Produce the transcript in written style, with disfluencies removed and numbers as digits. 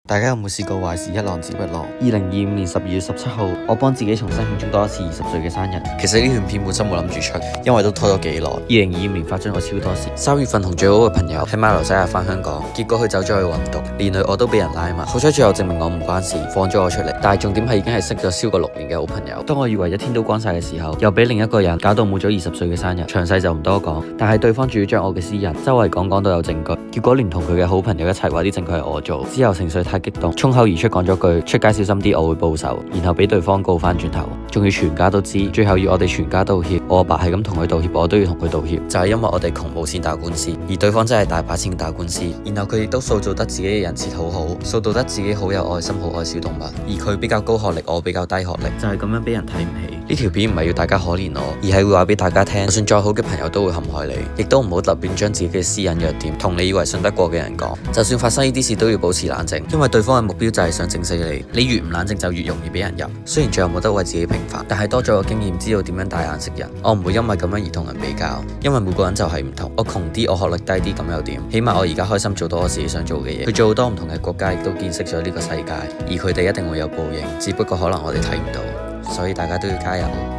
大家有冇試過壞事一浪接一浪？2025年12月17號，我幫自己重新慶祝多一次20歲嘅生日。其實呢段片本身冇諗住出，因為都拖咗幾耐。2025年發生咗超多事。3月份同最好嘅朋友喺馬來西亞返香港，結果佢走咗去運毒，連累我都俾人拉埋。好彩最後證明我唔關事，放咗我出嚟。但係重點係已經係識咗超過6年嘅好朋友。當我以為一天都關晒嘅時候，又俾另一個人搞到冇咗20歲嘅生日。詳細就唔多講，但係對方仲要將我嘅私隱周圍講到有證據，結果連同佢嘅好朋友一齊話啲證據係我做。之後情緒太激動，衝口而出講咗句出街小心啲，我會報仇，然後俾對方告翻轉頭，仲要全家都知，最後要我哋全家道歉。我阿爸係咁同佢道歉，我都要同佢道歉，就係因為我哋窮冇錢打官司，而對方真係大把錢打官司。然後佢亦都塑造得自己嘅人設好好，塑造得自己好有愛心，好愛小動物，而佢比較高學歷，我比較低學歷，就係咁樣俾人睇唔起。呢條片唔係要大家可憐我，而係會話俾大家聽，就算再好嘅朋友都會陷害你，亦都唔好特別將自己嘅私隱弱點同你以為信得過嘅人講。就算發生呢啲事都要保持冷靜，因為對方嘅目標就係想整死你，你越唔冷靜就越容易俾人入。雖然最後冇得為自己平反，但係多咗個經驗，知道點樣帶眼識人。我唔會因為咁樣而同人比較，因為每個人就係唔同。我窮啲，我學歷低啲，咁又點？起碼我而家開心做到我自己想做嘅嘢，去做好多唔同嘅國家，亦都見識咗呢個世界，而佢哋一定會有報應，只不過可能我哋睇唔到，所以大家都要加油。